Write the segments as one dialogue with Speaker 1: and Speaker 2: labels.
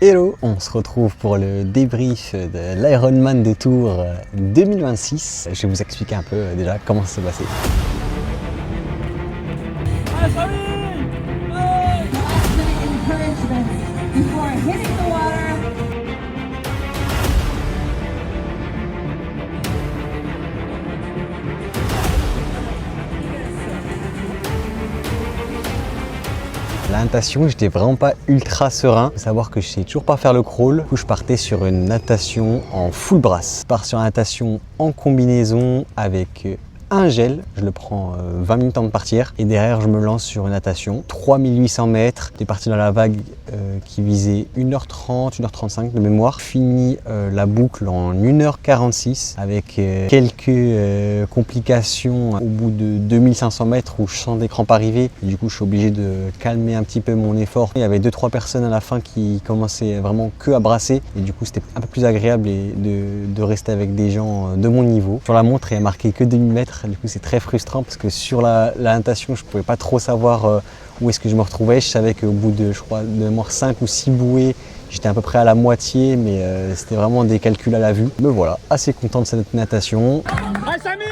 Speaker 1: Hello, on se retrouve pour le débrief de l'Ironman de Tours 2026. Je vais vous expliquer un peu déjà comment ça s'est passé. La natation, j'étais vraiment pas ultra serein. Faut savoir que je sais toujours pas faire le crawl. Du coup, je partais sur une natation en full brasse. Je pars sur une natation en combinaison avec un gel, je le prends 20 minutes avant de partir et derrière je me lance sur une natation 3800 mètres, j'étais parti dans la vague qui visait 1h30, 1h35 de mémoire, fini la boucle en 1h46 avec quelques complications au bout de 2500 mètres où je sens des crampes arriver et du coup je suis obligé de calmer un petit peu mon effort. Il y avait 2-3 personnes à la fin qui commençaient vraiment que à brasser et du coup c'était un peu plus agréable de rester avec des gens de mon niveau. Sur la montre il y a marqué que 2000 mètres. Du coup c'est très frustrant parce que sur la natation je ne pouvais pas trop savoir où est-ce que je me retrouvais. Je savais qu'au bout de, je crois, de mémoire 5 ou 6 bouées, j'étais à peu près à la moitié, mais c'était vraiment des calculs à la vue. Mais voilà, assez content de cette natation.
Speaker 2: Allez Samy!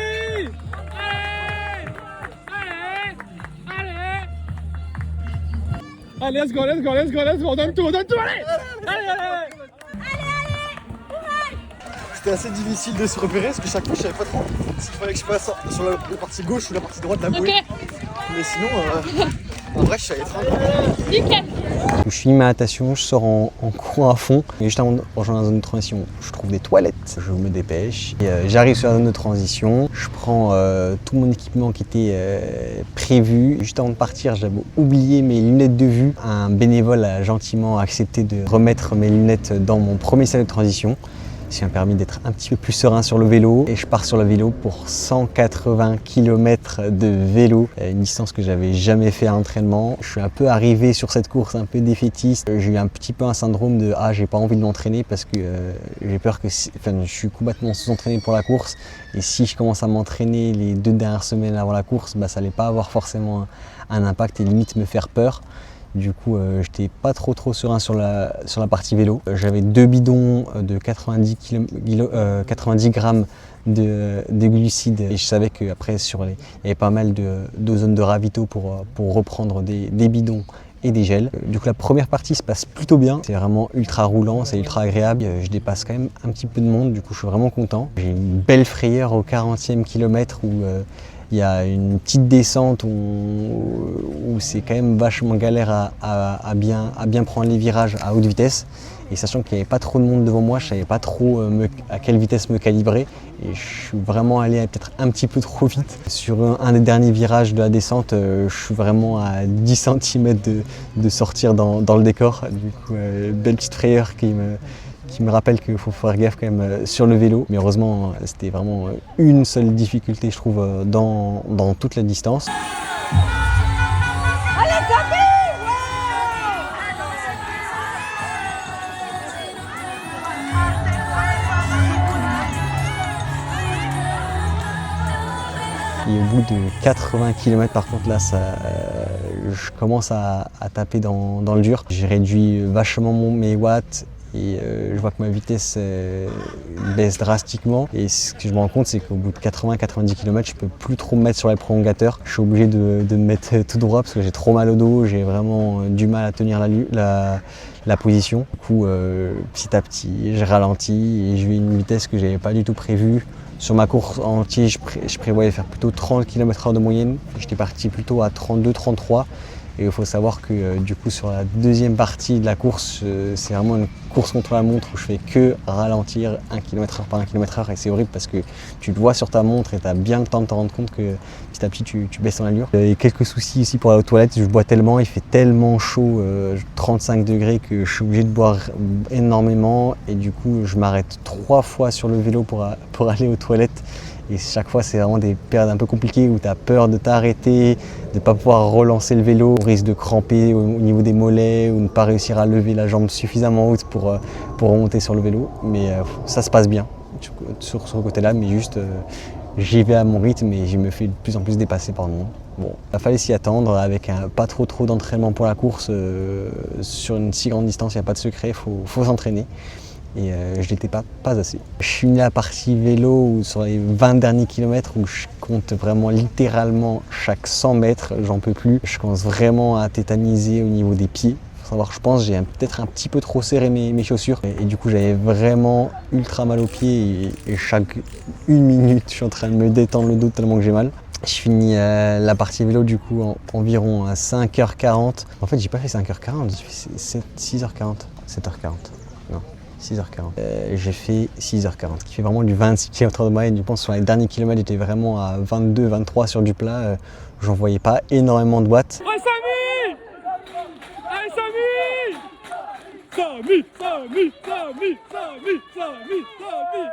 Speaker 2: Allez, let's go, on donne tout, allez!
Speaker 3: C'était assez difficile de se repérer parce que chaque fois je savais pas trop s'il fallait que je passe sur la partie gauche ou la partie droite de la bouée. Okay. Mais sinon, en vrai je savais très bien.
Speaker 1: Nickel. Je finis ma natation, je sors en courant à fond. Et juste avant de rejoindre la zone de transition, je trouve des toilettes. Je me dépêche. J'arrive sur la zone de transition. Je prends tout mon équipement qui était prévu. Juste avant de partir, j'avais oublié mes lunettes de vue. Un bénévole a gentiment accepté de remettre mes lunettes dans mon premier salle de transition. Ça m'a permis d'être un petit peu plus serein sur le vélo et je pars sur le vélo pour 180 km de vélo, une distance que j'avais jamais fait à l'entraînement. Je suis un peu arrivé sur cette course un peu défaitiste. J'ai eu un petit peu un syndrome de j'ai pas envie de m'entraîner parce que j'ai peur que je suis complètement sous-entraîné pour la course et si je commence à m'entraîner les 2 dernières semaines avant la course, ça allait pas avoir forcément un impact et limite me faire peur. Du coup, j'étais pas trop serein sur la partie vélo. J'avais 2 bidons de 90 grammes de glucides et je savais qu'après il y avait pas mal de zones de ravito pour reprendre des bidons et des gels. Du coup la première partie se passe plutôt bien, c'est vraiment ultra roulant, c'est ultra agréable, je dépasse quand même un petit peu de monde, du coup je suis vraiment content. J'ai une belle frayeur au 40e kilomètre où il y a une petite descente où c'est quand même vachement galère à bien prendre les virages à haute vitesse. Et sachant qu'il n'y avait pas trop de monde devant moi, je ne savais pas trop à quelle vitesse me calibrer. Et je suis vraiment allé peut-être un petit peu trop vite. Sur un des derniers virages de la descente, je suis vraiment à 10 cm de sortir dans le décor. Du coup, belle petite frayeur qui me rappelle qu'il faut faire gaffe quand même sur le vélo. Mais heureusement, c'était vraiment une seule difficulté, je trouve, dans toute la distance. Et au bout de 80 km par contre là, je commence à taper dans le dur. J'ai réduit vachement mes watts et je vois que ma vitesse baisse drastiquement. Et ce que je me rends compte, c'est qu'au bout de 80-90 km, je peux plus trop me mettre sur les prolongateurs. Je suis obligé de me mettre tout droit parce que j'ai trop mal au dos, j'ai vraiment du mal à tenir la position. Du coup, petit à petit, je ralentis et je vais à une vitesse que j'avais pas du tout prévue. Sur ma course entière, je prévoyais faire plutôt 30 km/h de moyenne. J'étais parti plutôt à 32-33. Et il faut savoir que du coup sur la deuxième partie de la course, c'est vraiment une course contre la montre où je fais que ralentir 1 km/h par 1 km/h et c'est horrible parce que tu le vois sur ta montre et tu as bien le temps de te rendre compte que petit à petit tu baisses en allure. Il y a quelques soucis ici pour aller aux toilettes, je bois tellement, il fait tellement chaud, 35 degrés que je suis obligé de boire énormément et du coup je m'arrête 3 fois sur le vélo pour aller aux toilettes. Et chaque fois, c'est vraiment des périodes un peu compliquées où tu as peur de t'arrêter, de ne pas pouvoir relancer le vélo, au risque de cramper au niveau des mollets ou de ne pas réussir à lever la jambe suffisamment haute pour remonter sur le vélo. Mais ça se passe bien sur ce côté-là, mais juste j'y vais à mon rythme et je me fais de plus en plus dépasser par le monde. Bon, il fallait s'y attendre avec pas trop d'entraînement pour la course. Sur une si grande distance, il n'y a pas de secret, il faut s'entraîner. Et je l'étais pas assez. Je suis venu à la partie vélo où sur les 20 derniers kilomètres où je compte vraiment littéralement chaque 100 mètres, j'en peux plus. Je commence vraiment à tétaniser au niveau des pieds. Faut savoir, je pense, j'ai peut-être un petit peu trop serré mes chaussures et du coup j'avais vraiment ultra mal aux pieds et chaque 1 minute je suis en train de me détendre le dos tellement que j'ai mal. Je finis la partie vélo du coup environ à 5h40. En fait j'ai pas fait 5h40, j'ai fait 6h40, 7h40. Non. 6h40. J'ai fait 6h40, qui fait vraiment du 26 km de moyenne. Je pense que sur les derniers kilomètres, j'étais vraiment à 22, 23 sur du plat. J'en voyais pas énormément de watts.
Speaker 2: Ouais, Samy! Allez, Samy! Samy, Samy, Samy, Samy, Samy, Samy!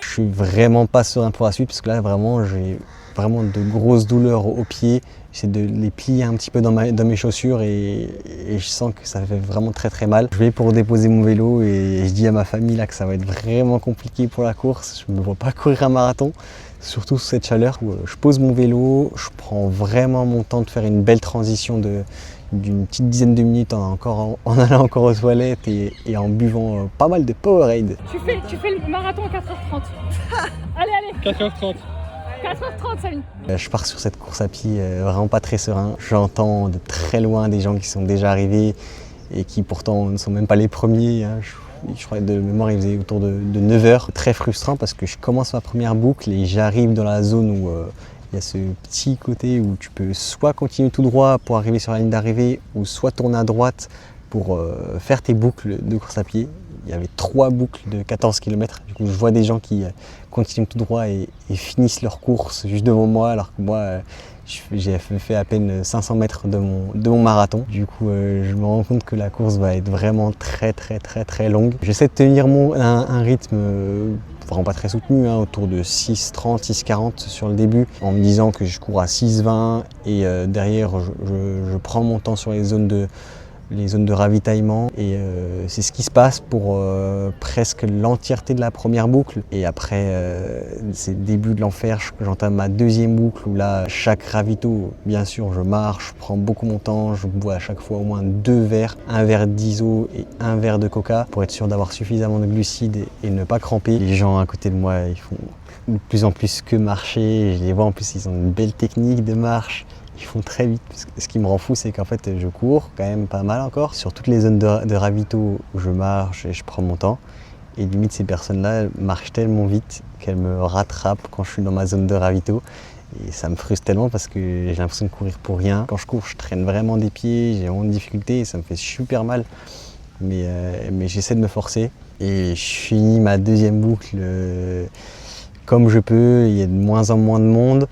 Speaker 1: Je suis vraiment pas serein pour la suite parce que là vraiment j'ai vraiment de grosses douleurs aux pieds. J'essaie de les plier un petit peu dans mes chaussures et je sens que ça fait vraiment très mal. Je vais pour déposer mon vélo et je dis à ma famille là que ça va être vraiment compliqué pour la course. Je ne me vois pas courir un marathon, surtout sous cette chaleur. Je pose mon vélo, je prends vraiment mon temps de faire une belle transition d'une petite dizaine de minutes en allant encore aux toilettes et en buvant pas mal de Powerade.
Speaker 4: Tu fais le marathon à 4h30. Allez.
Speaker 2: 4h30.
Speaker 4: 4h30, Samy.
Speaker 1: Je pars sur cette course à pied vraiment pas très serein. J'entends de très loin des gens qui sont déjà arrivés et qui pourtant ne sont même pas les premiers. Je crois que de mémoire, il faisait autour de 9h. Très frustrant parce que je commence ma première boucle et j'arrive dans la zone où il y a ce petit côté où tu peux soit continuer tout droit pour arriver sur la ligne d'arrivée ou soit tourner à droite pour faire tes boucles de course à pied. Il y avait 3 boucles de 14 km. Du coup, je vois des gens qui continuent tout droit et finissent leur course juste devant moi, alors que moi, j'ai fait à peine 500 mètres de mon marathon. Du coup, je me rends compte que la course va être vraiment très longue. J'essaie de tenir un rythme vraiment pas très soutenu, autour de 6h30, 6h40 sur le début, en me disant que je cours à 6h20 et derrière, je prends mon temps sur les zones de ravitaillement et c'est ce qui se passe pour presque l'entièreté de la première boucle et après c'est le début de l'enfer, j'entame ma deuxième boucle où là chaque ravito, bien sûr je marche, je prends beaucoup mon temps, je bois à chaque fois au moins 2 verres, un verre d'ISO et un verre de coca pour être sûr d'avoir suffisamment de glucides et ne pas cramper. Les gens à côté de moi ils font de plus en plus que marcher, je les vois en plus ils ont une belle technique de marche. Ils font très vite. Ce qui me rend fou, c'est qu'en fait, je cours quand même pas mal encore sur toutes les zones de ravito où je marche et je prends mon temps. Et limite, ces personnes-là marchent tellement vite qu'elles me rattrapent quand je suis dans ma zone de ravito. Et ça me frustre tellement parce que j'ai l'impression de courir pour rien. Quand je cours, je traîne vraiment des pieds, j'ai vraiment de difficultés et ça me fait super mal. Mais j'essaie de me forcer. Et je finis ma deuxième boucle comme je peux. Il y a de moins en moins de monde.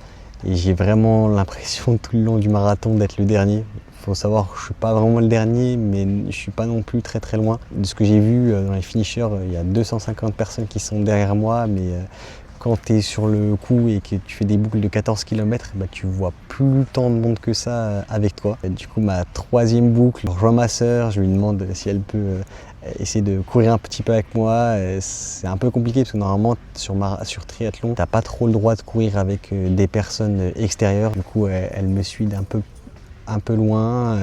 Speaker 1: Et j'ai vraiment l'impression tout le long du marathon d'être le dernier. Il faut savoir que je ne suis pas vraiment le dernier, mais je ne suis pas non plus très loin. De ce que j'ai vu dans les finishers, il y a 250 personnes qui sont derrière moi, mais quand tu es sur le coup et que tu fais des boucles de 14 km, tu vois plus tant de monde que ça avec toi. Et du coup, ma troisième boucle, je rejoins ma sœur, je lui demande si elle peut essayer de courir un petit peu avec moi. C'est un peu compliqué parce que normalement sur triathlon, t'as pas trop le droit de courir avec des personnes extérieures. Du coup, elle me suit un peu loin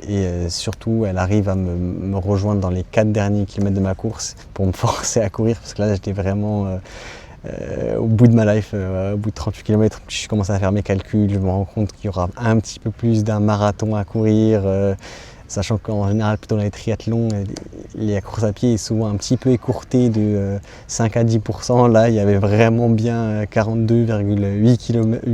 Speaker 1: et surtout elle arrive à me rejoindre dans les 4 derniers kilomètres de ma course pour me forcer à courir parce que là j'étais vraiment au bout de ma life, au bout de 38 km, je commence à faire mes calculs, je me rends compte qu'il y aura un petit peu plus d'un marathon à courir. Sachant qu'en général, plutôt dans les triathlons, la course à pied est souvent un petit peu écourtée de 5 à 10%. Là, il y avait vraiment bien 42,8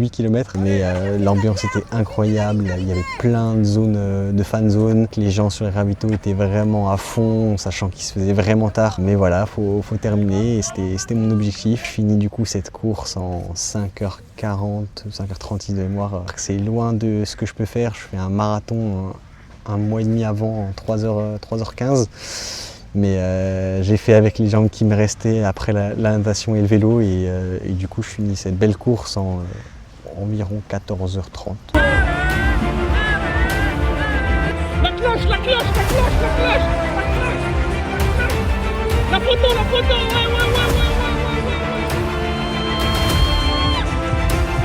Speaker 1: km. Mais l'ambiance était incroyable. Il y avait plein de zones, de fan zones. Les gens sur les ravitaux étaient vraiment à fond, sachant qu'il se faisait vraiment tard. Mais voilà, faut terminer et c'était mon objectif. Je finis du coup cette course en 5h40, 5h36 de mémoire. C'est loin de ce que je peux faire. Je fais un marathon un mois et demi avant, en 3h15. Mais j'ai fait avec les jambes qui me restaient après la natation et le vélo. Et du coup, je finis cette belle course en environ 14h30.
Speaker 2: La cloche, la cloche, la cloche, la cloche, la photo, ouais.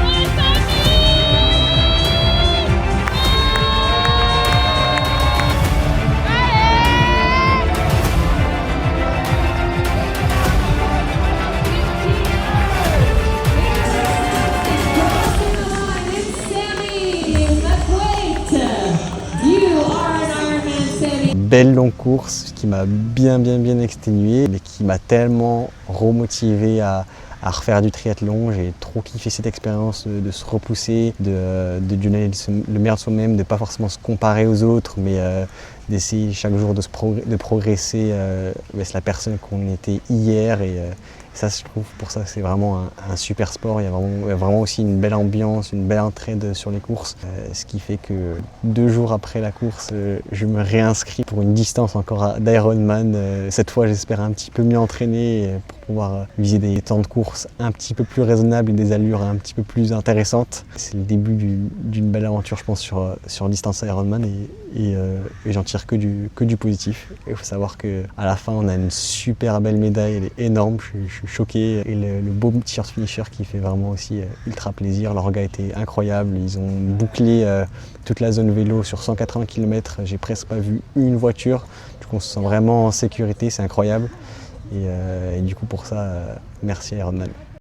Speaker 2: Oh, Samy!
Speaker 1: belle longue course qui m'a bien exténué, mais qui m'a tellement remotivé à refaire du triathlon. J'ai trop kiffé cette expérience de se repousser, de donner le meilleur de soi-même, de pas forcément se comparer aux autres, mais d'essayer chaque jour de progresser vers la personne qu'on était hier. Et ça, je trouve, pour ça, c'est vraiment un super sport. Il y a vraiment aussi une belle ambiance, une belle entraide sur les courses. Ce qui fait que 2 jours après la course, je me réinscris pour une distance encore d'Ironman. Cette fois, j'espère un petit peu mieux entraîné pour pouvoir viser des temps de course un petit peu plus raisonnables et des allures un petit peu plus intéressantes. C'est le début d'une belle aventure, je pense, sur distance Ironman et j'en tire que du positif. Il faut savoir qu'à la fin, on a une super belle médaille, elle est énorme. Je suis choqué. Et le beau t-shirt finisher qui fait vraiment aussi ultra plaisir. L'orga était incroyable. Ils ont bouclé toute la zone vélo sur 180 km. J'ai presque pas vu une voiture. Du coup, on se sent vraiment en sécurité, c'est incroyable. Et du coup, pour ça, merci à Ironman.